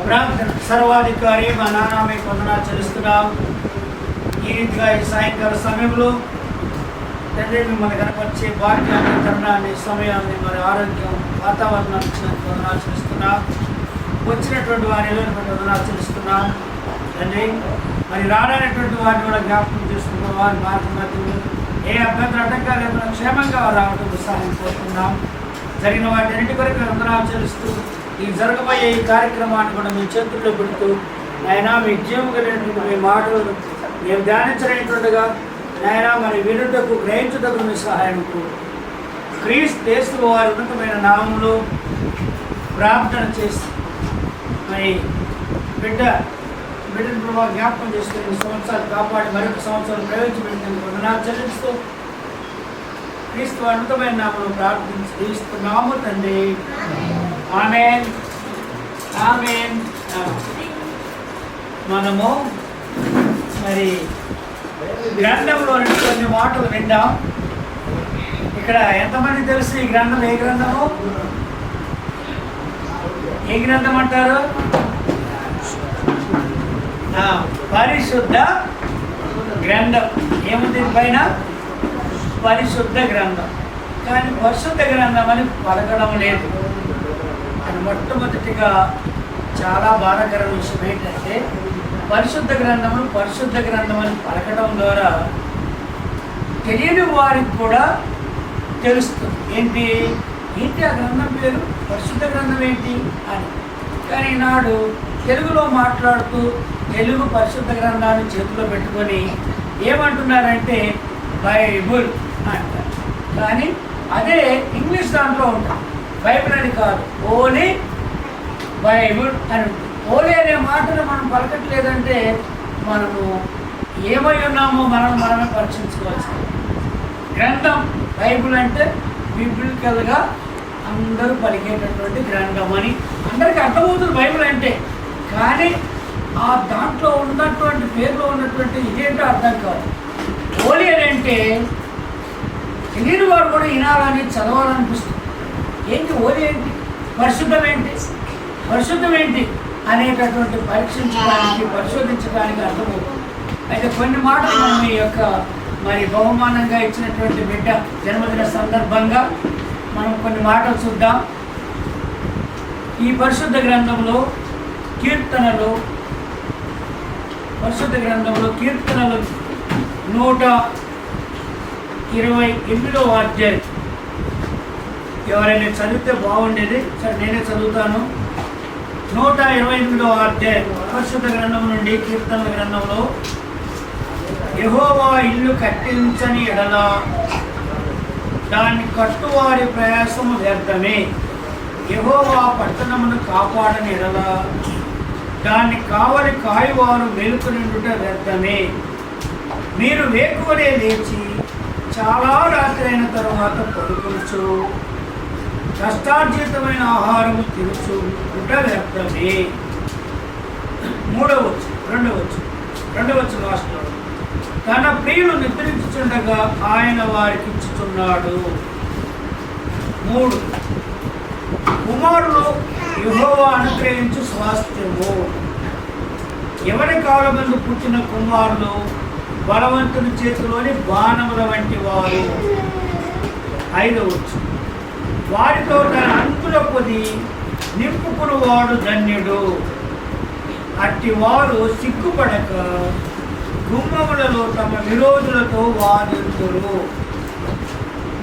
ప్రార్థన. సర్వాధికారి మా నాన్న మీకు వందనాలు చెల్లిస్తున్నాం. ఈ రీతిగా ఈ సాయంకాల సమయంలో తండ్రి మిమ్మల్ని కనపరిచే భాగ్యాన్ని, తరుణాన్ని, సమయాన్ని, మరి ఆరోగ్యం, వాతావరణాన్ని ఇచ్చినందుకు వందనాలు చెల్లిస్తున్నాం. వచ్చినటువంటి వారిలో వందనాలు చెల్లిస్తున్నాం తండ్రి. మరి రానటువంటి వారిని కూడా జ్ఞాపకం చేసుకున్న వారి మార్గం మధ్యలో ఏ అభ్యంతర అడ్డంకాలు లేకుండా క్షేమంగా రావడం సహాయం కోరుతున్నాం. జరిగిన వాటి అన్నిటి కొరకు వందనాలు చెల్లిస్తూ ఈ జరగబోయే ఈ కార్యక్రమాన్ని కూడా మీ చేతుల్లో పెడుతూ నాయన మీ జీవం కలిగినటువంటి మీ మాటలు మేము ధ్యానించలేనటువంటిగా నాయన మరి వినుటకు గ్రహించుటకు మీ సహాయంకు క్రీస్తు యేసు వారి ఉన్నతమైన నామంలో ప్రార్థన చేసి మరి బిడ్డను ప్రభావ జ్ఞాపకం చేసుకుని సంవత్సరాలు కాపాడి మరొక సంవత్సరం ప్రవేశపెట్టినందుకు వందనాలు చెల్లిస్తూ క్రీస్తు అనంతమైన నామను ప్రార్థించి తీస్తున్నాము తండ్రి. ఆమేన్ ఆమేన్. మనము మరి గ్రంథంలో కొన్ని మాటలు విందాం. ఇక్కడ ఎంతమంది తెలుసు ఈ గ్రంథం ఏ గ్రంథము? ఏ గ్రంథం అంటారు? పరిశుద్ధ గ్రంథం. ఏముంది పైన? పరిశుద్ధ గ్రంథం. కానీ పరిశుద్ధ గ్రంథం అని పలకడం లేదు. అది మొట్టమొదటిగా చాలా బాధాకరమైన విషయం ఏంటంటే పరిశుద్ధ గ్రంథం అని పలకడం ద్వారా తెలియని వారికి కూడా తెలుస్తుంది. ఏంటి ఆ గ్రంథం పేరు? పరిశుద్ధ గ్రంథం ఏంటి అని. కానీ ఈనాడు తెలుగులో మాట్లాడుతూ తెలుగు పరిశుద్ధ గ్రంథాన్ని చేతిలో పెట్టుకొని ఏమంటున్నారంటే బైబుల్ అంటారు. కానీ అదే ఇంగ్లీష్ దాంట్లో ఉంటుంది. బైబిల్ అని కాదు, ఓన్లీ బైబుల్ అని ఉంటుంది. ఓన్లీ అనే మాటను మనం పలకట్లేదంటే మనము ఏమై ఉన్నామో మనమే పరీక్షించుకోవచ్చు. గ్రంథం బైబుల్ అంటే బిబ్లికల్గా అందరూ పలికేటటువంటి గ్రంథం అని అందరికీ అర్థమవుతుంది బైబిల్ అంటే. కానీ ఆ దాంట్లో ఉన్నటువంటి పేరులో ఉన్నటువంటి ఇదేంటో అర్థం కాదు. ఓలి అని అంటే తెలియని వారు కూడా వినాలని చదవాలనిపిస్తుంది. ఏంటి ఓలి ఏంటి? పరిశుద్ధం ఏంటి అనేటటువంటి పరిశోధించడానికి అర్థమవుతుంది. అయితే కొన్ని మాటలు మనం ఈ యొక్క మరి బహుమానంగా ఇచ్చినటువంటి బిడ్డ జన్మదిన సందర్భంగా మనం కొన్ని మాటలు చూద్దాం. ఈ పరిశుద్ధ గ్రంథంలో కీర్తనలు 128వ అధ్యాయం. ఎవరైనా చదివితే బాగుండేది. సరే నేనే చదువుతాను. 128వ అధ్యాయం పరిశుద్ధ గ్రంథం నుండి కీర్తనల గ్రంథంలో, యెహోవా ఇల్లు కట్టించని ఎడల దాన్ని కట్టువారి ప్రయాసము వ్యర్థమే. యెహోవా పట్టణమును కాపాడని ఎడల దాన్ని కావలి కాయువారు మేలుకొనిండుట వ్యర్థమే. మీరు వేకువనే లేచి చాలా రాత్రి అయిన తరువాత పడుకొనుచు కష్టార్జితమైన ఆహారము తినుచుట వ్యర్థమే. రెండవ రాష్ట్రంలో తన ప్రియులు నిద్రించుచుండగా ఆయన వారికి ఇచ్చుచున్నాడు. 3 కుమారులు యెహోవా అనుగ్రహించు స్వాస్థ్యము. ఎవరి కాలమందు పుట్టిన కుమారులు బలవంతుని చేతిలోని బాణముల వంటి వారు. 5వ వారితో తన అంతుల కొది నింపుకునివాడు ధన్యుడు. అట్టి వారు సిగ్గుపడక గుమ్మములలో తమ విరోధులతో వాదింతురు.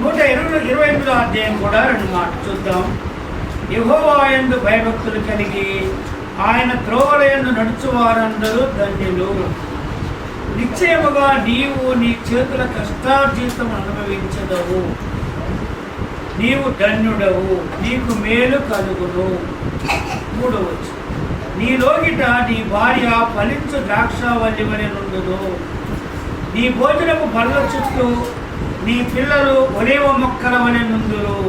128వ అధ్యాయం కూడా 2 మాటలు చూద్దాం. యెహోవా యందు భయభక్తులు కలిగి ఆయన త్రోవల యందు నడుచువారందరూ ధన్యులు. నిశ్చయముగా నీవు నీ చేతుల కష్టార్జితం అనుభవించదవు. నీవు ధన్యుడవు, నీకు మేలు కలుగును. 3వ నీ లోగిట నీ భార్య ఫలించు ద్రాక్షావల్లి వలె నుండును. నీ భోజనపు బల్ల చుట్టూ నీ పిల్లలు ఒలీవ మొక్కల వలె నుండురు.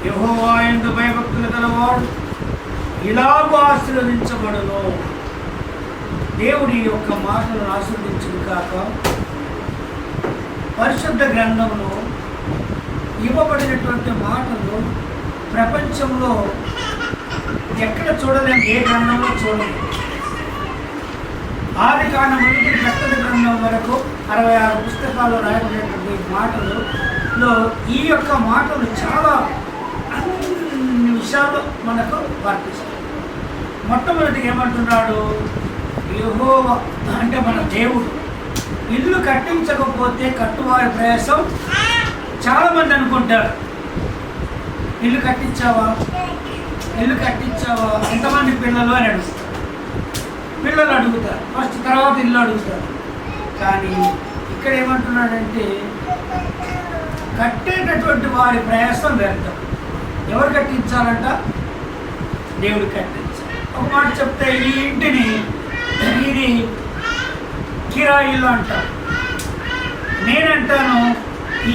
యెహోవా యందు భయభక్తులు గలవాడు ఇలాగూ ఆశీర్వదించబడును. దేవుడి యొక్క మాటలను ఆశీర్వదించును కాక. పరిశుద్ధ గ్రంథంలో ఇవ్వబడినటువంటి మాటలు ప్రపంచంలో ఎక్కడ చూడలేము, ఏ గ్రంథంలో చూడలేము. ఆది కాండం నుండి ప్రకటన గ్రంథం వరకు 66 పుస్తకాల్లో రాయబడినటువంటి మాటలలో ఈ యొక్క మాటలు చాలా అన్ని విషయాలు మనకు వర్తిస్తాయి. మొట్టమొదటిగా ఏమంటున్నాడు? యెహోవా అంటే మన దేవుడు ఇల్లు కట్టించకపోతే కట్టువారి ప్రయాసం. చాలామంది అనుకుంటారు, ఇల్లు కట్టించావా, ఇల్లు కట్టించావా, ఎంతమంది పిల్లలు అని అడుగుతారు. పిల్లలు అడుగుతారు ఫస్ట్, తర్వాత ఇల్లు అడుగుతారు. కానీ ఇక్కడ ఏమంటున్నాడంటే కట్టేటటువంటి వారి ప్రయాసం వ్యర్థం. ఎవరు కట్టించాలంట? దేవుడు కట్టించాలి. ఒక మాట చెప్తే ఈ ఇంటిని ఇది కిరాయి ఇల్లు అంటారు. నేనంటాను ఈ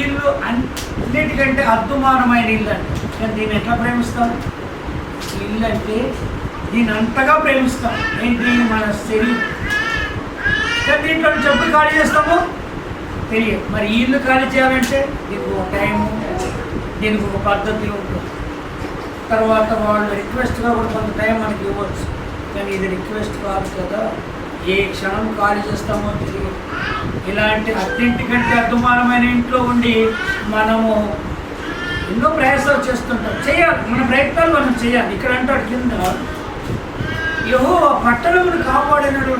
ఇల్లు అన్నిటికంటే అద్భుతమైన ఇల్లు అంటే. కానీ దీన్ని ఎట్లా ప్రేమిస్తాం? ఇల్లు అంటే దీన్ని అంతగా ప్రేమిస్తాం. ఏంటి? మన శరీరం. కానీ దీంట్లో చెప్పులు ఖాళీ చేస్తాము తెలియదు. మరి ఈ ఇల్లు ఖాళీ చేయాలంటే దీనికి ఒక టైము, దీనికి ఒక పద్ధతి ఉంటుంది. తర్వాత వాళ్ళు రిక్వెస్ట్గా కూడా కొంత టైం మనకి ఇవ్వచ్చు. కానీ ఇది రిక్వెస్ట్ కాదు కదా, ఏ క్షణం ఖాళీ చేస్తామో తెలియదు. ఇలాంటి అన్నింటికంటే అద్భుతమైన ఇంట్లో ఉండి మనము ఎన్నో ప్రయాసాలు చేస్తుంటాం. చేయాలి, మన ప్రయత్నాలు మనం చేయాలి. ఇక్కడ అంటాడు కింద, యెహోవా పట్టణమును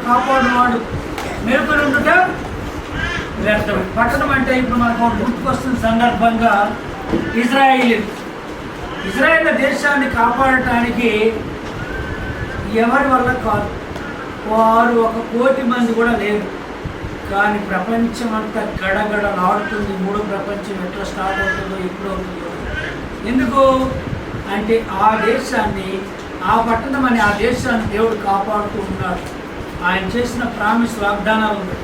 కాపాడువాడు మెరుపునుండుట వ్యర్థం. పట్టణం అంటే ఇప్పుడు మనకు గుర్తుకొస్తున్న సందర్భంగా ఇజ్రాయేల్ దేశాన్ని కాపాడటానికి ఎవరి వల్ల కాదు. వారు 1 కోటి మంది కూడా లేరు. కానీ ప్రపంచం అంతా గడగడలాడుతుంది. 3వ ప్రపంచం ఎట్లా స్టార్ట్ అవుతుందో ఇప్పుడు అవుతుందో. ఎందుకు అంటే ఆ దేశాన్ని, ఆ పట్టణం అని ఆ దేశాన్ని దేవుడు కాపాడుతూ ఉన్నాడు. ఆయన చేసిన ప్రామిస్, వాగ్దానాలు ఉన్నాయి.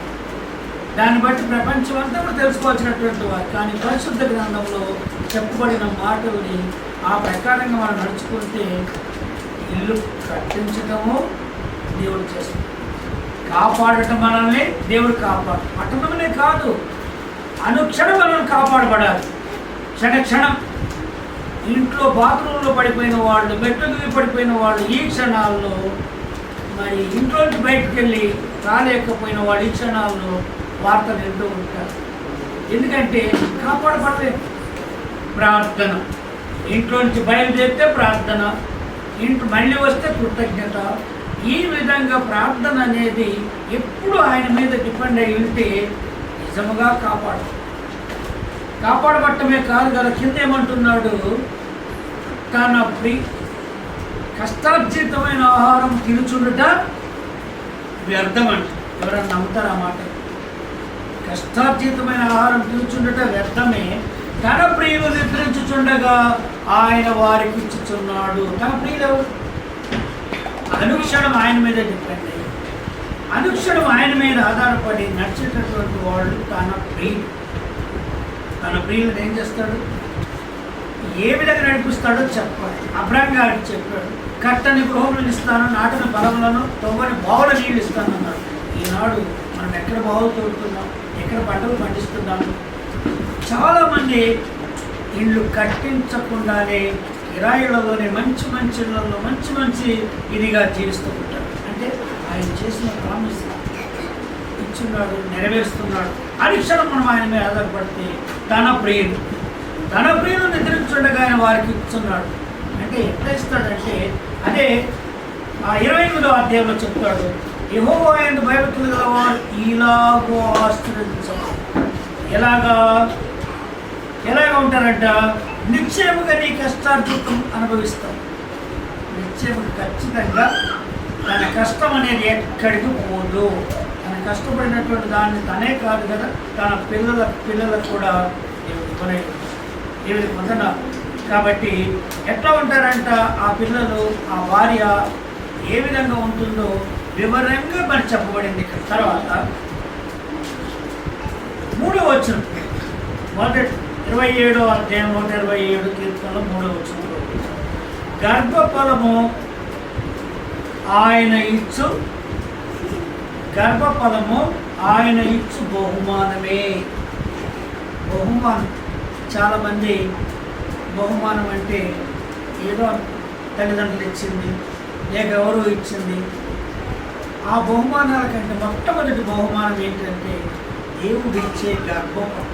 దాన్ని బట్టి ప్రపంచం అంతా కూడా తెలుసుకోవాల్సినటువంటి వారు. కానీ పరిశుద్ధ గ్రంథంలో చెప్పబడిన మాటల్ని ఆ ప్రకారంగా మనం నడుచుకుంటే ఇల్లు కట్టించటము దేవుడు చేస్తాడు, కాపాడటం మనల్ని దేవుడు కాపాడు. పట్టణమనే కాదు, అనుక్షణం మనం కాపాడబడాలి. క్షణం ఇంట్లో బాత్రూంలో పడిపోయిన వాళ్ళు, మెట్ల పడిపోయిన వాళ్ళు ఈ క్షణాల్లో, మరి ఇంట్లోంచి బయటకు వెళ్ళి రాలేకపోయిన వాళ్ళు ఈ క్షణాల్లో వార్తలు వింటూ ఉంటారు. ఎందుకంటే కాపాడబడలేదు. ప్రార్థన, ఇంట్లో నుంచి బయలుదేరితే ప్రార్థన, ఇంట్లో మళ్ళీ వస్తే కృతజ్ఞత. ఈ విధంగా ప్రార్థన అనేది ఎప్పుడు ఆయన మీద డిపెండ్ అయి ఉంటే నిజముగా కాపాడబట్టమే కాదు కదా. కింద ఏమంటున్నాడు? తన కష్టార్జితమైన ఆహారం తినుచుండుట వ్యర్థం అంట. ఎవరైనా నమ్ముతారా మాట? కష్టార్జితమైన ఆహారం తినుచుండుట వ్యర్థమే, తన ప్రియులు నిద్రించుచుండగా ఆయన వారికి ఇచ్చుచున్నాడు. తన ప్రియులు అనుక్షణం ఆయన మీద డిపెండ్ అయ్యి, అనుక్షణం ఆయన మీద ఆధారపడి నడిచేటటువంటి వాళ్ళు తన ప్రియులను ఏం చేస్తాడు? ఏ విధంగా నడిపిస్తాడో చెప్పాలి. అబ్రాహాం గారికి చెప్పాడు, కట్టని గృహములను ఇస్తాను, నాటిన పొలములను, తవ్వని బావుల నీళ్ళు ఇస్తాను అన్నాడు. ఈనాడు మనం ఎక్కడ బావులు తోడుతున్నాం, ఎక్కడ పంటలు పండిస్తున్నాము? చాలామంది ఇళ్ళు కట్టించకుండానే కిరాయిలలోనే మంచి ఇళ్లలో మంచి ఇదిగా జీవిస్తూ ఉంటారు. అంటే ఆయన చేసిన ప్రామిస్ ఇచ్చున్నాడు, నెరవేరుస్తున్నాడు. అనుక్షణం మనం ఆయన మీద ఆధారపడితే తన ప్రియులు నిద్రించుండగా ఆయన వారికి ఇస్తున్నాడు. అంటే ఎట్లా ఇస్తాడంటే అదే 28వ అధ్యాయంలో చెప్తాడు, యెహోవా యందు భయభక్తులు గలవారు ఇలాగో ఆశీర్వదించాలి. ఎలాగా ఉంటారంట? నిశ్చయముగా నీ కష్టార్జితం అనుభవిస్తాం. నిశ్చయముగా ఖచ్చితంగా తన కష్టం అనేది ఎక్కడికి పోదు. తన కష్టపడినటువంటి దాన్ని తనే కాదు కదా, తన పిల్లలకు కూడా దేవుడి పొందన. కాబట్టి ఎట్లా ఉంటారంట ఆ పిల్లలు, ఆ భార్య ఏ విధంగా ఉంటుందో వివరంగా మరి చెప్పబడింది ఇక్కడ. తర్వాత 3వ వచనం, 27వ అధ్యాయం 127 కీర్తనలో 3వ వచనంలో, గర్భఫలము ఆయన ఇచ్చు బహుమానమే. బహుమానం. చాలామంది బహుమానం అంటే ఏదో తల్లిదండ్రులు ఇచ్చింది, లేక ఎవరో ఇచ్చింది. ఆ బహుమానాల కంటే మొట్టమొదటి బహుమానం ఏంటంటే దేవుడు ఇచ్చే గర్భఫలం.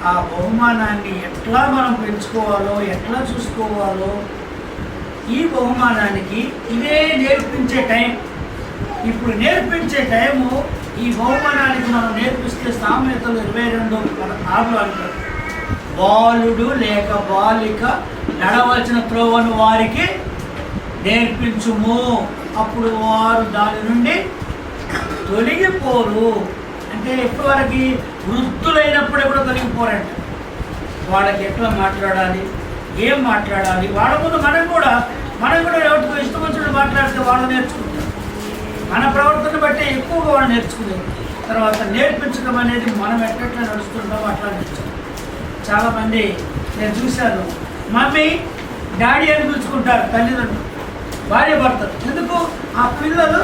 ఆ బహుమానాన్ని ఎట్లా మనం పెంచుకోవాలో, ఎట్లా చూసుకోవాలో, ఈ బహుమానానికి ఇదే నేర్పించే టైం. ఇప్పుడు నేర్పించే టైము ఈ బహుమానానికి మనం నేర్పిస్తే సామెతలు 22:16 అంటారు, బాలుడు లేక బాలిక నడవలసిన త్రోవను వారికి నేర్పించుము, అప్పుడు వారు దాని నుండి తొలగిపోరు. అంటే ఎప్పటివరకు? వృద్ధులైనప్పుడే కూడా తొలగిపోరంట. వాళ్ళకి ఎట్లా మాట్లాడాలి, ఏం మాట్లాడాలి, వాళ్ళ ముందు మనం కూడా ఎవరితో ఇష్టం వచ్చినట్టు మాట్లాడితే వాళ్ళు నేర్చుకుంటారు. మన ప్రవర్తన బట్టి ఎక్కువగా వాళ్ళు నేర్చుకునేది. తర్వాత నేర్పించడం అనేది మనం ఎట్లా నడుస్తుంటామో అట్లా నేర్చుకుంటాం. చాలామంది నేను చూశాను, మమ్మీ డాడీ అని పిలుచుకుంటారు తల్లిదండ్రులు, భార్య భర్తలు. ఎందుకు? ఆ పిల్లలు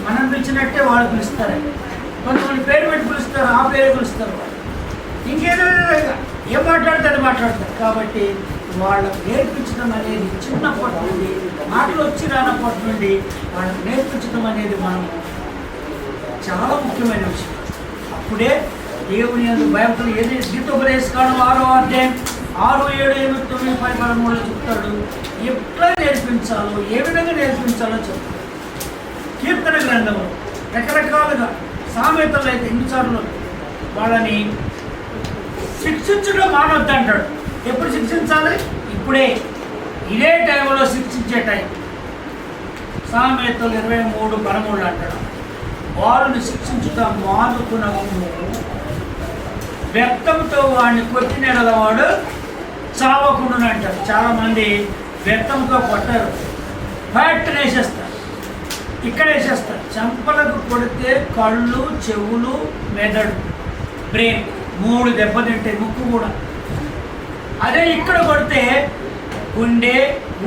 మనం పిలిచినట్టే వాళ్ళు పిలుస్తారండి. కొంతమంది పేరు పెట్టి పిలుస్తారు, ఆ పేరే పిలుస్తారు. వాళ్ళు ఇంకేదో ఏం మాట్లాడితే అది మాట్లాడతారు. కాబట్టి వాళ్ళకు నేర్పించడం అనేది చిన్నప్పటి నుండి, మాటలు వచ్చి రానప్పటి నుండి వాళ్ళకు నేర్పించడం అనేది మనం చాలా ముఖ్యమైన విషయం. అప్పుడే దేవుని యందు భయపడలు. ఏది గీతోపదేశకాండం 6వ అధ్యాయం 6, 7, 8, 9, 10, 13 చెప్తాడు ఎట్లా నేర్పించాలో, ఏ విధంగా నేర్పించాలో చెప్తాడు. కీర్తన గ్రంథంలో రకరకాలుగా, సామెతలు అయితే ఎన్నిసార్లు వాళ్ళని శిక్షించడం మానవద్దు అంటాడు. ఎప్పుడు శిక్షించాలి? ఇప్పుడే, ఇదే టైంలో శిక్షించే టైం. సామెతలు 23:13 అంటాడు, వారిని శిక్షించుట మానుకునము, వ్యక్తంతో వాడిని కొట్టిన వాడు చావకుండా అంటారు. చాలామంది వ్యక్తంతో కొట్టరు, ఫ్యాక్టరీ వేసేస్తారు, ఇక్కడ వేసేస్తారు. చెంపలకు కొడితే కళ్ళు, చెవులు, మెదడు, బ్రెయిన్ 3 దెబ్బతింటాయి, ముక్కు కూడా. అదే ఇక్కడ కొడితే గుండె,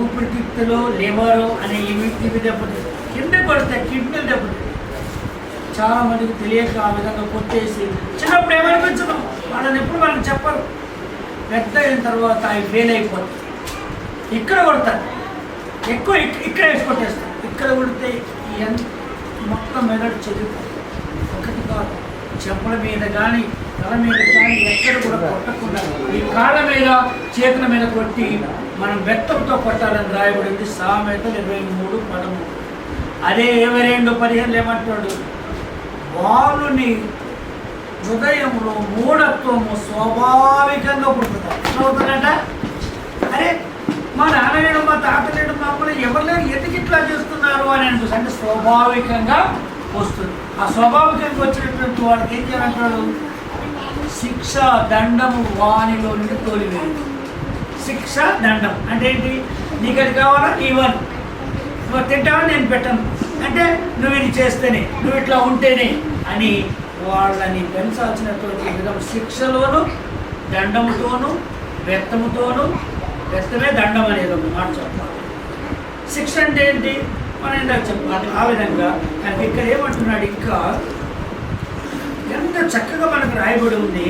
ఊపిరితిత్తులు, లివరు అనే ఇవి దెబ్బతింటాయి. కింద కొడితే కిడ్నీలు దెబ్బతింటాయి. చాలామందికి తెలియక ఆ విధంగా కొట్టేసి చిన్నప్పుడు ఏమనిపించదు, వాళ్ళని ఎప్పుడు వాళ్ళని చెప్పరు. పెద్ద అయిన తర్వాత అవి ఫెయిల్ అయిపోతాయి. ఇక్కడ కొడతారు, ఎక్కువ ఇక్కడ వేసి కొట్టేస్తారు. ఇక్కడ కొడితే మొత్తం మెదడు చెదిరిపోతుంది. ఒకటి కాదు, చెంపల మీద కానీ, తల మీద కానీ ఎక్కడ కూడా కొట్టకుండా ఈ కాళ్ళ మీద, చేతుల మీద కొట్టి మనం బెత్తంతో కొట్టాలని రాయబడింది సామెతలు 23:13. అదే 22:15 ఏమంటాడు, బాలుని హృదయంలో మూఢత్వము స్వాభావికంగా పుడుతుందట. అరే మా నాన్నలేడు, మా తాతలేడు, మా అమ్మలు ఎవరు ఎందుకు ఇట్లా చేస్తున్నారు అని అనిపిస్తుంది. అంటే స్వాభావికంగా వస్తుంది. ఆ స్వాభావికంగా వచ్చినటువంటి వాళ్ళకి ఏం చేయాలంటాడు, శిక్ష దండము వానిలో నుండి తోలివేయదు. శిక్ష దండం అంటే ఏంటి? నీకు అది కావాలా, ఇవ్వను. నువ్వు తింటావా, నేను పెట్టను. అంటే నువ్వు ఇది చేస్తేనే, నువ్వు ఇట్లా ఉంటేనే అని వాళ్ళని పెంచాల్సినటువంటి విధం. శిక్షలోను, దండముతోనూ, వ్యక్తముతోనూ, వ్యక్తమే దండం అనేది ఒక మాట చెప్పాలి. శిక్ష అంటే ఏంటి? మనం ఇందాక చెప్పాలి ఆ విధంగా. కానీ ఇక్కడ ఏమంటున్నాడు, ఇంకా ఎంత చక్కగా మనకు రాయబడి ఉంది.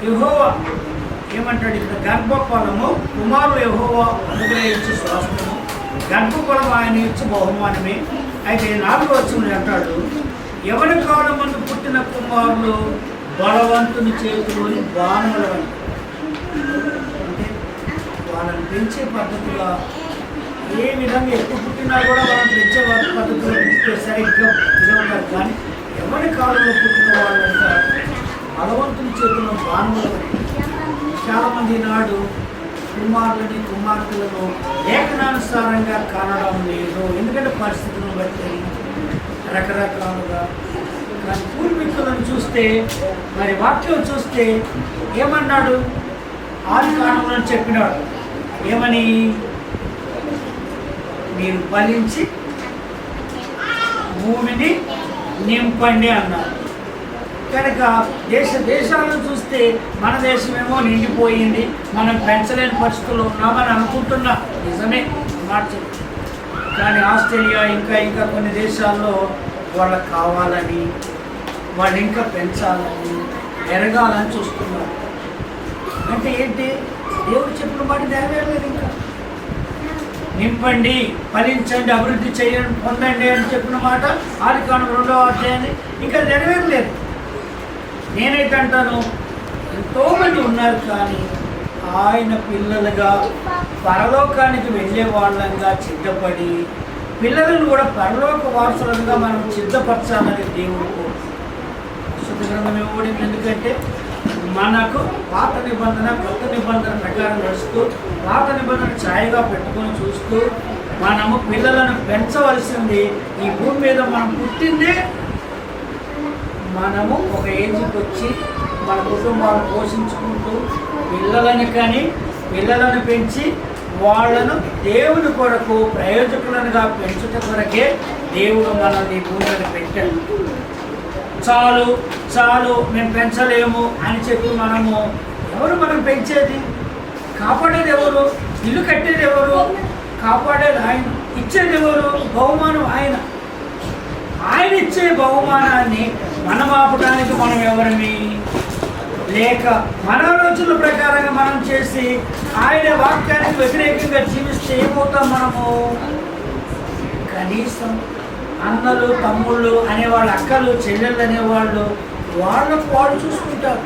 యెహోవా ఏమంటాడు ఇక్కడ, గర్భఫలము కుమారుడు యెహోవా అనుగ్రహించు స్వాస్థ్యము, గర్భఫలం ఆయన ఇచ్చి బహుమానమే. అయితే 4వ వచనంలో అంటాడు, యవన కాలం ముందు పుట్టిన కుమారులు బలవంతుని చేతులోని బాణములవని. అంటే వాళ్ళని పెంచే పద్ధతిగా, ఏ విధంగా ఎక్కువ పుట్టినా కూడా వాళ్ళని పెంచే పద్ధతిలో పెంచితే సరిగ్గా పిలవతారు. కానీ ఎవరి కాలంలో పుట్టిన వాళ్ళంతా బలవంతుని చేతుల్లో బాణములవని. చాలామంది నాడు కుమారులని, కుమార్తెలను లేఖనానుసారంగా కానడం లేదు. ఎందుకంటే పరిస్థితులను బట్టి రకరకాలుగా. కానీ పూర్వీకులను చూస్తే, మరి వాక్యం చూస్తే ఏమన్నాడు? ఆది కాలంలో చెప్పినాడు ఏమని, మీరు ఫలించి భూమిని నింపండి అన్నారు. కనుక దేశాలను చూస్తే మన దేశమేమో నిండిపోయింది, మనం పెంచలేని పరిస్థితుల్లో ఉన్నామని అనుకుంటున్నా. నిజమే మాట. కానీ ఆస్ట్రేలియా ఇంకా కొన్ని దేశాల్లో వాళ్ళకి కావాలని, వాళ్ళు ఇంకా పెంచాలని, ఎరగాలని చూస్తున్నారు. అంటే ఏంటి? దేవుడు చెప్పిన మాట నెరవేరలేదు. ఇంకా నింపండి, ఫలించండి, అభివృద్ధి చేయండి, పొందండి అని చెప్పిన మాట ఆదికాండం 2వ అధ్యాయాన్ని ఇంకా నెరవేరలేదు. నేనైతే అంటాను, ఎంతోమంది ఉన్నారు కానీ ఆయన పిల్లలుగా పరలోకానికి వెళ్ళే వాళ్ళంగా సిద్ధపడి పిల్లలను కూడా పరలోక వారసులంగా మనం సిద్ధపరచాలని దేవుడు పరిశుద్ధ గ్రంథం ఇవ్వబడింది. ఎందుకంటే మనకు పాత నిబంధన కొత్త నిబంధన ప్రకారం నడుస్తూ పాత నిబంధన ఛాయగా పెట్టుకొని చూస్తూ మనము పిల్లలను పెంచవలసింది. ఈ భూమి మీద మనం పుట్టిందే మనము ఒక ఏజ్కి వచ్చి మన కుటుంబాలను పోషించుకుంటూ పిల్లలను పెంచి వాళ్ళను దేవుని కొరకు ప్రయోజకులనుగా పెంచుట కొరకే దేవుడు మనల్ని భూమి మీద పెట్టాడు. చాలు మేము పెంచలేము అని చెప్పి ఎవరు మనం పెంచేది? కాపాడేది ఎవరు? ఇల్లు కట్టేది ఎవరు? కాపాడేది ఆయన. ఇచ్చేది ఎవరు? బహుమానం ఆయన. ఆయన ఇచ్చే బహుమానాన్ని మనం ఆపడానికి మనం ఎవరిని? లేక మన ఆలోచనల ప్రకారంగా మనం చేసి ఆయన వాక్యానికి వ్యతిరేకంగా జీవిస్తే ఏమవుతాం మనము? కనీసం అన్నలు తమ్ముళ్ళు అనేవాళ్ళు, అక్కలు చెల్లెళ్ళు అనేవాళ్ళు వాళ్ళకు వాళ్ళు చూసుకుంటారు.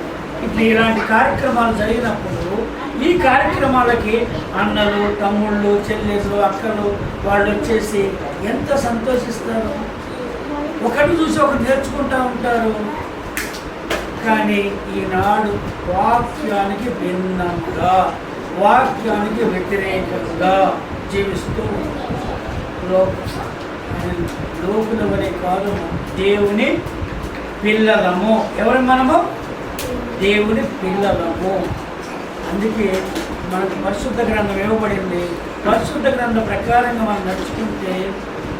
ఇలాంటి కార్యక్రమాలు జరిగినప్పుడు ఈ కార్యక్రమాలకి అన్నలు తమ్ముళ్ళు చెల్లెళ్ళు అక్కలు వాళ్ళు వచ్చేసి ఎంత సంతోషిస్తారు. ఒకటి చూసి ఒకటి నేర్చుకుంటూ ఉంటారు. కానీ ఈనాడు వాక్యానికి భిన్నంగా, వాక్యానికి వ్యతిరేకంగా జీవిస్తూ లోకుల వలె కాదు, దేవుని పిల్లలము. ఎవరు మనము? దేవుని పిల్లలము. అందుకే మనకు పరిశుద్ధ గ్రంథం ఇవ్వబడింది. పరిశుద్ధ గ్రంథం ప్రకారంగా మనం నడుచుకుంటే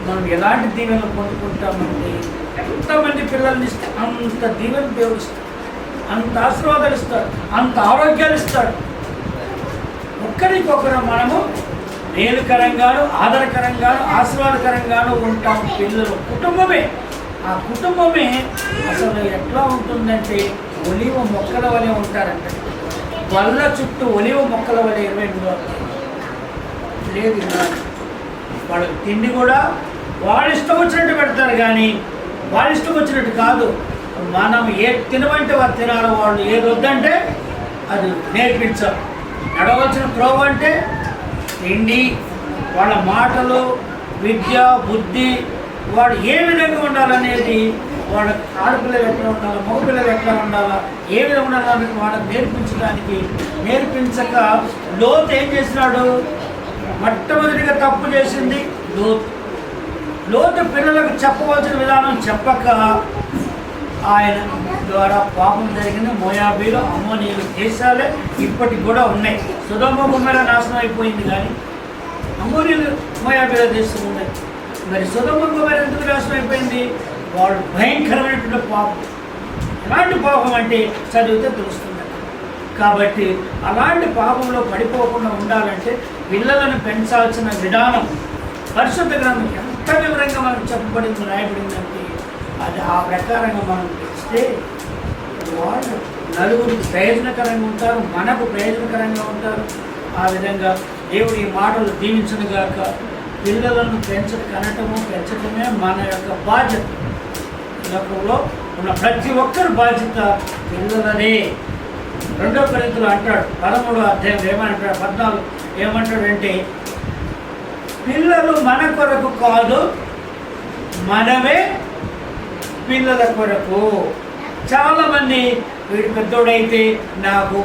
మనం ఎలాంటి దీవెనలు పొందుకుంటామంటే, ఎంతమంది పిల్లల్ని ఇస్తే అంత దీవెనలు దేవుడు ఇస్తాడు, అంత ఆశీర్వాదాలు ఇస్తాడు, అంత ఆరోగ్యాలు ఇస్తాడు. ఒక్కరికొకరు మనము మేలుకరంగాను ఆదరకరంగాను ఆశీర్వాదకరంగాను ఉంటాం. పిల్లలు కుటుంబమే. ఆ కుటుంబమే అసలు ఎట్లా ఉంటుందంటే ఒలివ మొక్కల వలె ఉంటారంట. వల్ల చుట్టూ ఒలివ మొక్కల వలె 22 లేదు. వాళ్ళకి తిండి కూడా వాళ్ళు ఇష్టం వచ్చినట్టు పెడతారు, కానీ వాళ్ళు ఇష్టం వచ్చినట్టు కాదు. మనం ఏది తినమంటే వారు తినాలి. వాళ్ళు ఏది వద్దంటే అది నేర్పించాలి. నడవలసిన త్రోవ అంటే తిండి, వాళ్ళ మాటలు, విద్య, బుద్ధి, వాడు ఏ విధంగా ఉండాలనేది, వాళ్ళ ఆడపిల్లలు ఎట్లా ఉండాలా, మగపిల్లలు ఎట్లా ఉండాలా, ఏ విధంగా ఉండాలని వాళ్ళకి నేర్పించక లోతు ఏం చేసినాడు? మొట్టమొదటిగా తప్పు చేసింది లోతు పిల్లలకు చెప్పవలసిన విధానం చెప్పక ఆయన ద్వారా పాపం జరిగింది. మోయాబీలు అమ్మోనీయులు దేశాలే ఇప్పటికి కూడా ఉన్నాయి. సొదొమ గొమొర్ర నాశనం అయిపోయింది, కానీ అమ్మోనీయులు మోయాబీల దేశం ఉన్నాయి. మరి సొదొమ గొమొర్ర ఎందుకు నాశనం అయిపోయింది? వాళ్ళు భయంకరమైనటువంటి పాపం. ఎలాంటి పాపం అంటే చదివితే తెలుస్తుంది. కాబట్టి అలాంటి పాపంలో పడిపోకుండా ఉండాలంటే పిల్లలను పెంచాల్సిన విధానం పరిశుద్ధ గ్రంథం ఎంత వివరంగా మనకు చెప్పబడింది, రాయబడిందంటే అది ఆ ప్రకారంగా మనం పెంచితే వాళ్ళు నలుగురికి ప్రయోజనకరంగా ఉంటారు, మనకు ప్రయోజనకరంగా ఉంటారు. ఆ విధంగా దేవుడు ఈ మాటలు దీవించునుగాక. పిల్లలను పెంచడమే మన యొక్క బాధ్యత. లోకంలో ఉన్న ప్రతి ఒక్కరి బాధ్యత పిల్లలనే. 2 కొరింథీయులు అంటాడు 13వ అధ్యాయం ఏమంటాడు, 14 ఏమంటాడంటే, పిల్లలు మన కొరకు కాదు, మనమే పిల్లల కొరకు. చాలామంది వీడు పెద్దోడైతే నాకు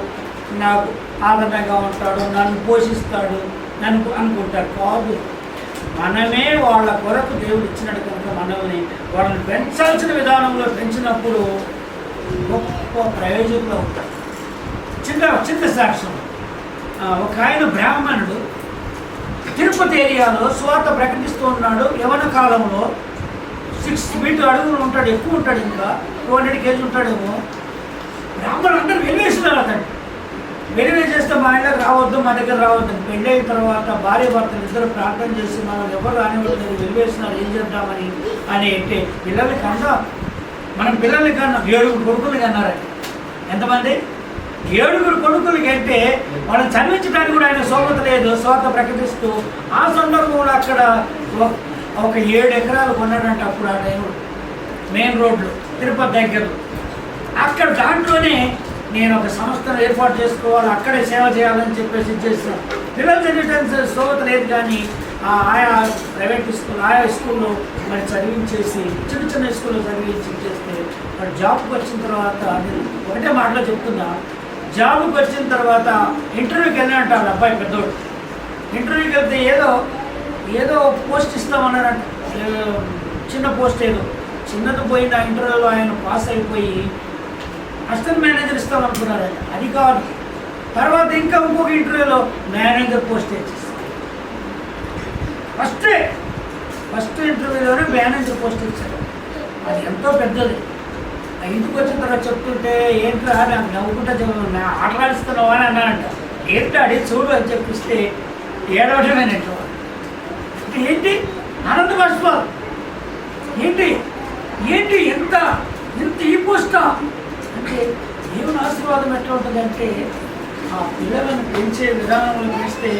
ఆనందంగా ఉంటాడు, నన్ను పోషిస్తాడు, నన్ను అనుకుంటారు. కాదు, మనమే వాళ్ళ కొరకు దేవుడు ఇచ్చినట్టు కనుక వాళ్ళని పెంచాల్సిన విధానంలో పెంచినప్పుడు గొప్ప ప్రయోజనంలో ఉంటారు. చిన్న సాక్ష్యం. ఒక ఆయన బ్రాహ్మణుడు తిరుపతి ఏరియాలో స్వార్థ ప్రకటిస్తూ ఉన్నాడు. యవన కాలంలో 6 feet అడుగులు ఉంటాడు, ఎక్కువ ఉంటాడు, ఇంకా 200 kg ఉంటాడేమో. బ్రాహ్మణులు అందరూ వెలివేసినారు. అతను వెలివేసేస్తే మా ఇంట్లోకి రావద్దు, మా దగ్గర రావద్దు. పెళ్ళి అయిన తర్వాత భార్య భర్తలు ఇద్దరు ప్రార్థన చేసి మనం ఎవరు రానివ్వలేదు, వెలివేసినారు, ఏం చేద్దామని అని అంటే పిల్లలకి కన్నా 7 కొడుకులు కన్నారండి. ఎంతమంది? 7 కొడుకులకి అంటే వాళ్ళని చదివించడానికి కూడా ఆయన సోమత లేదు, స్వాత ప్రకటిస్తూ ఆ సందర్భంలో అక్కడ ఒక 7 ఎకరాలు కొన్నాడంట అప్పుడు ఆ టైంలో మెయిన్ రోడ్లు తిరుపతి దగ్గర. అక్కడ దాంట్లోనే నేను ఒక సంస్థను ఏర్పాటు చేసుకోవాలి, అక్కడే సేవ చేయాలని చెప్పేసి చేస్తున్నాను. పిల్లలు చదివించే స్తోమత లేదు, కానీ ఆయా ప్రైవేట్ స్కూల్ ఆయా స్కూల్లో మరి చదివించేసి చిన్న స్కూల్లో చదివించి చేస్తే మరి జాబ్కి వచ్చిన తర్వాత నేను ఒకటే మాటలో చెప్తున్నా, జాబ్కి వచ్చిన తర్వాత ఇంటర్వ్యూకి వెళ్ళి అంటారు అబ్బాయి పెద్దోడు. ఇంటర్వ్యూకి వెళ్తే ఏదో పోస్ట్ ఇస్తామన్నారంట, చిన్న పోస్ట్ ఏదో చిన్నది పోయింది. ఆ ఇంటర్వ్యూలో ఆయన పాస్ అయిపోయి అసిస్టెంట్ మేనేజర్ ఇస్తామనుకున్నారు, అది కాదు. తర్వాత ఇంకా ఇంకొక ఇంటర్వ్యూలో మేనేజర్ పోస్ట్ ఇచ్చేస్తారు. ఫస్ట్ ఇంటర్వ్యూలోనే మేనేజర్ పోస్ట్ ఇచ్చారు. అది ఎంతో పెద్దది. ఇంటికి వచ్చిన తర్వాత చెప్తుంటే ఏంట్రా నాకు నవ్వుకుంటా చెప్పు ఆటలాడిస్తున్నావా అని అన్నానంట. ఏంటాడి చూడు అని చెప్పిస్తే ఏడవటమేనంట. ఏంటి ఆనంద బాష్పాలు, ఏంటి ఎంత ఈ పోస్టా అంటే దేవుని ఆశీర్వాదం ఎట్లా ఉంటుందంటే ఆ పిల్లలను పెంచే విధానంలో పెంచితే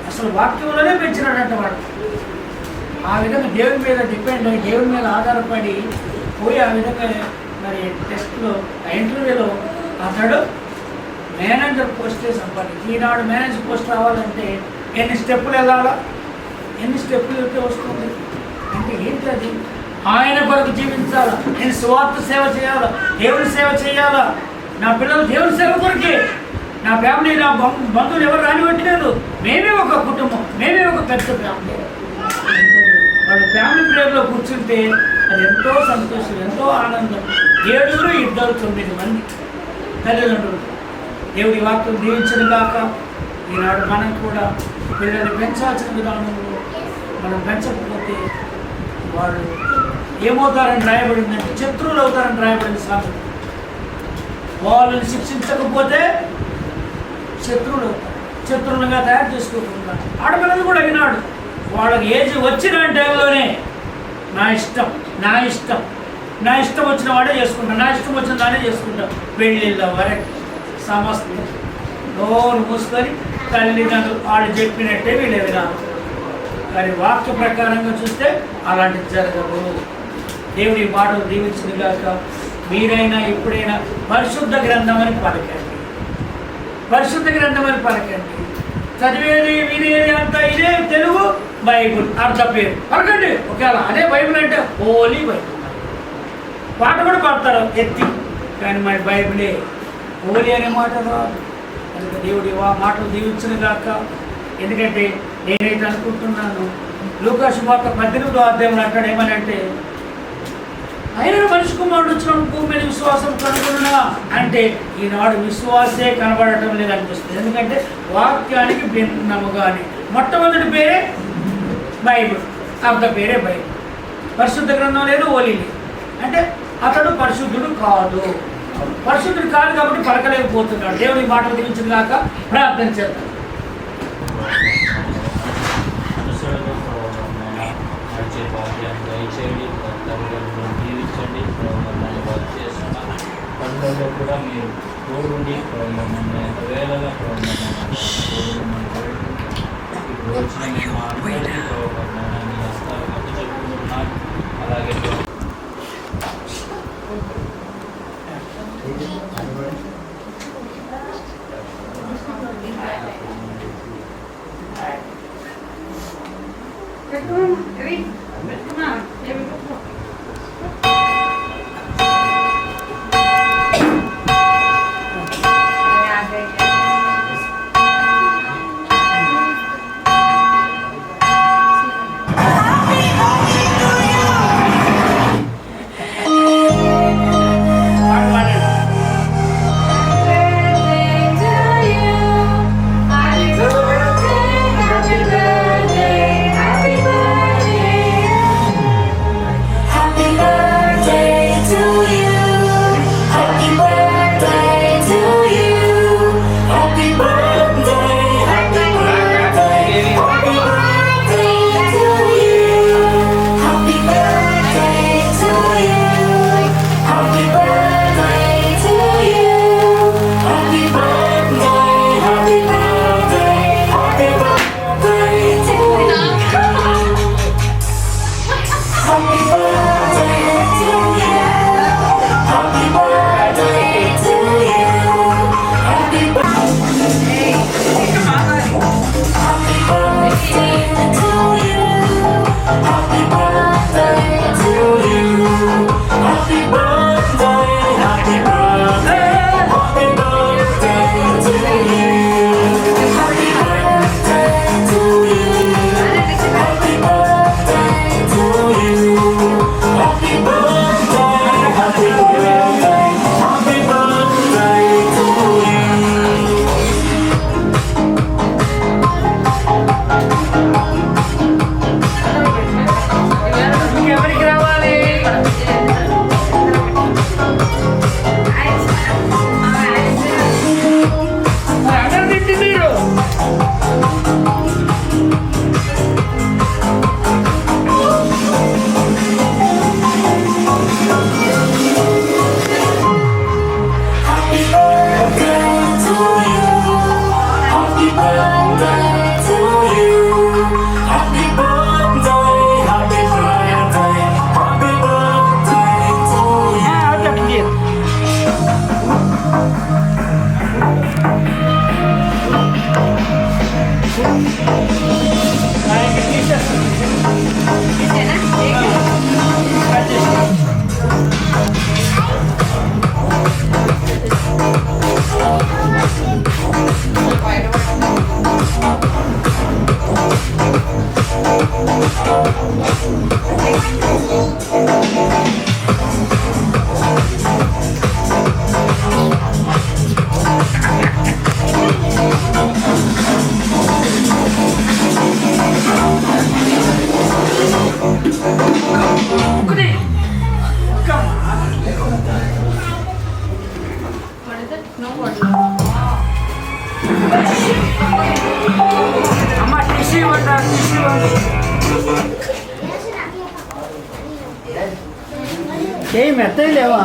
అసలు వాక్యంలోనే పెంచినాడంట వాడు. ఆ విధంగా దేవుని మీద డిపెండ్ అయ్యి దేవుని మీద ఆధారపడి పోయి ఆ విధంగా మరి టెస్ట్లో ఇంటర్వ్యూలో అతడు మేనేజర్ పోస్టే సంపాదించి. ఈనాడు మేనేజర్ పోస్ట్ రావాలంటే ఎన్ని స్టెప్పులు వెళ్ళాలా, ఎన్ని స్టెప్పులు వెళ్తే వస్తుంది అంటే ఏంటి అది? ఆయన కొరకు జీవించాలా, నేను స్వార్థ సేవ చేయాలా, దేవుని సేవ చేయాలా, నా పిల్లలు దేవుని సేవ కొరకే, నా ఫ్యామిలీ నా బంధువులు ఎవరు రానివ్వట్లేదు, మేమే ఒక కుటుంబం, మేమే ఒక పెద్ద ఫ్యామిలీ. వాడు ఫ్యామిలీ ప్రేయర్లో కూర్చుంటే అది ఎంతో సంతోషం, ఎంతో ఆనందం. 7 2 9 మంది తల్లిదండ్రులు. దేవుడి వాక్యం దీవించిన కాక ఈనాడు మనం కూడా పిల్లల్ని పెంచాల్సిన విధానంలో మనం పెంచకపోతే వాళ్ళు ఏమవుతారని రాయబడిందంటే శత్రువులు అవుతారని రాయబడింది సామెత. వాళ్ళని శిక్షించకపోతే శత్రువులు అవుతారు, శత్రువులుగా తయారు చేసుకోకుండా. ఆడపిల్లలు కూడా వినాడు, వాళ్ళకి ఏజ్ వచ్చిన టైంలోనే నా ఇష్టం వచ్చిన వాడే చేసుకుంటా, నా ఇష్టం వచ్చిన దానే చేసుకుంటా. పెళ్ళిళ్ళ వరకు సమస్త నోరు మూసుకొని తల్లిదండ్రులు వాళ్ళు చెప్పినట్టే వీళ్ళే వినాలి. కానీ వాక్య ప్రకారంగా చూస్తే అలాంటిది జరగదు. దేవుడి మాటలు దీవించింది కాక మీరైనా ఎప్పుడైనా పరిశుద్ధ గ్రంథం అని పలకండి, పరిశుద్ధ గ్రంథం అని పలకండి. చదివేది వినేది అంతా ఇదే తెలుగు బైబుల్ అర్థ పేరు పలకండి. ఒకవేళ అదే బైబుల్ అంటే హోలీ బైబుల్, పాట కూడా పాడతారు ఎత్తి, కానీ మరి బైబులే హోలీ అనే మాట రాదు. అందుకే దేవుడి మాటలు దీవించిన కాక. ఎందుకంటే నేనైతే అనుకుంటున్నాను, లూకా సువార్త 18వ అధ్యాయంలో అంటాడు ఏమని అంటే, ఆయన మనిషి కుమారుడు వచ్చిన భూమి మీద విశ్వాసం కనుగొన్నా అంటే ఈనాడు విశ్వాసే కనబడటం లేదనిపిస్తుంది. ఎందుకంటే వాక్యానికి భిన్నముగానే మొట్టమొదటి పేరే బైబుల్, అర్ధ పేరే బైబుల్. పరిశుద్ధ గ్రంథం లేదు, ఓలీ లేదు అంటే అతడు పరిశుద్ధుడు కాదు. పరిశుద్ధుడు కాదు కాబట్టి పలకలేకపోతున్నాడు. దేవుని మాటలు దీవించింది కాక ప్రార్థన చేద్దాం. పండుగలో కూడా మీరు తోడుండి వేళగా ఇప్పుడు వచ్చిన మేము అందరికీ హస్తాలు మధ్య చెప్పుకుంటున్నారు. అలాగే ఆయనకి తీసేస్తాను. కట్ చేసి. ఒకటి. Come on. అమ్మ టిష్యూ ఇవ్వండి, టిష్యూ ఇవ్వండి. ఏం మెత్తవి లేవా?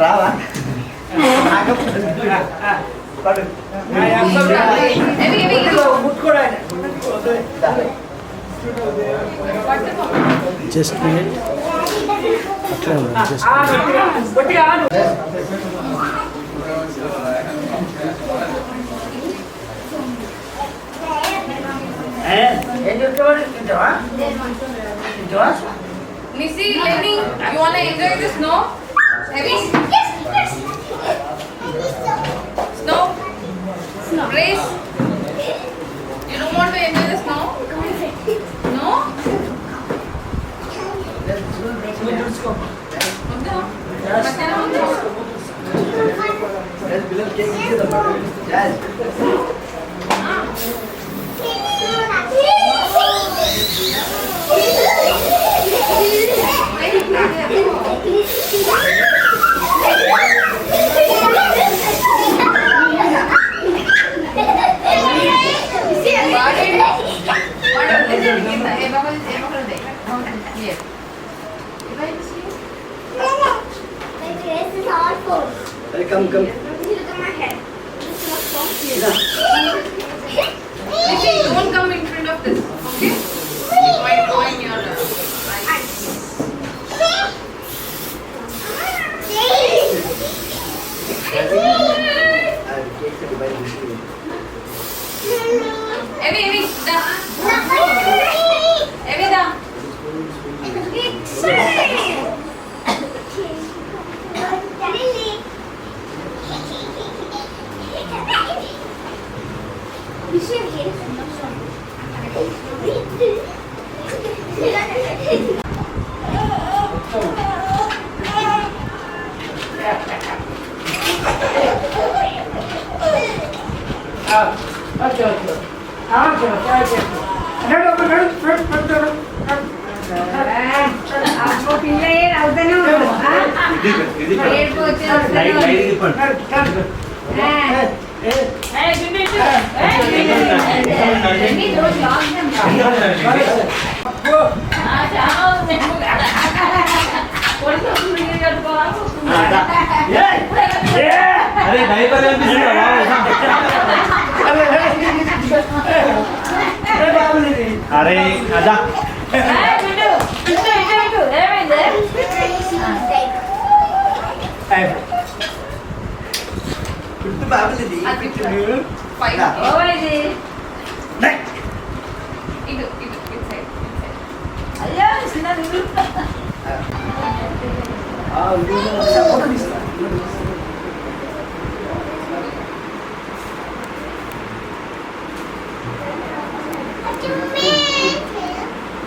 రావా జస్ట్ మినిట్. అట్లా జస్ట్ ఏం చెప్తావాడు? తింటావా? తింటావా? Missy, Lenny, you wanna enjoy the snow? Heavy? Snow? Race? You don't want to enjoy the snow? No? ఉందా? మధ్యాహ్నం ఉందా? Come. Missy, don't come in front of this, okay? Point your eyes. Evie, da. Evie, da. आपको पिल्ले అవుతనే అరే diaper అరే అదా గుర్తు బాబులది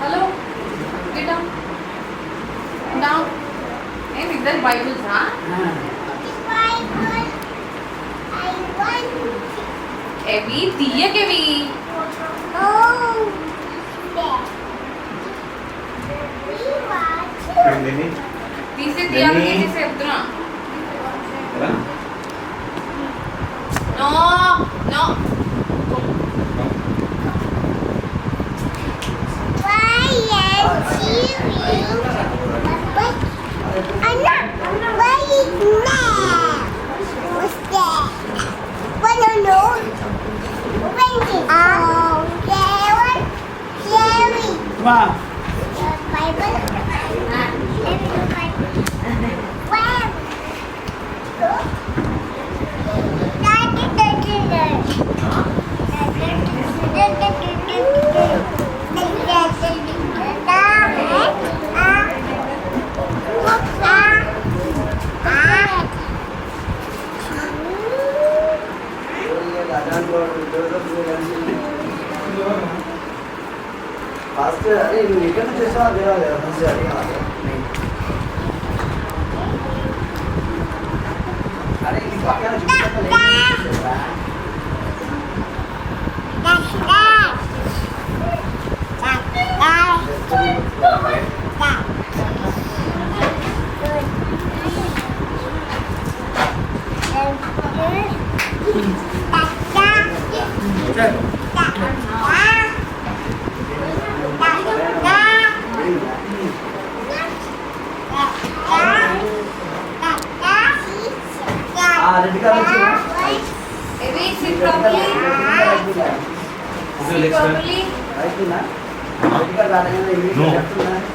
Hello? Get down. Down. Hey, is that Bibles, huh? Evie, తీయ KV. తీయాలి తీసి చెప్తున్నా. No, no. No. మా ఫస్ట్ అదే నువ్వు ఎక్కడ నుంచి చేసావా దేవాలి కదా ఫస్ట్ అది అరే నీ పక్కన red colour Maybe sit properly. Sit properly. Right red colour No.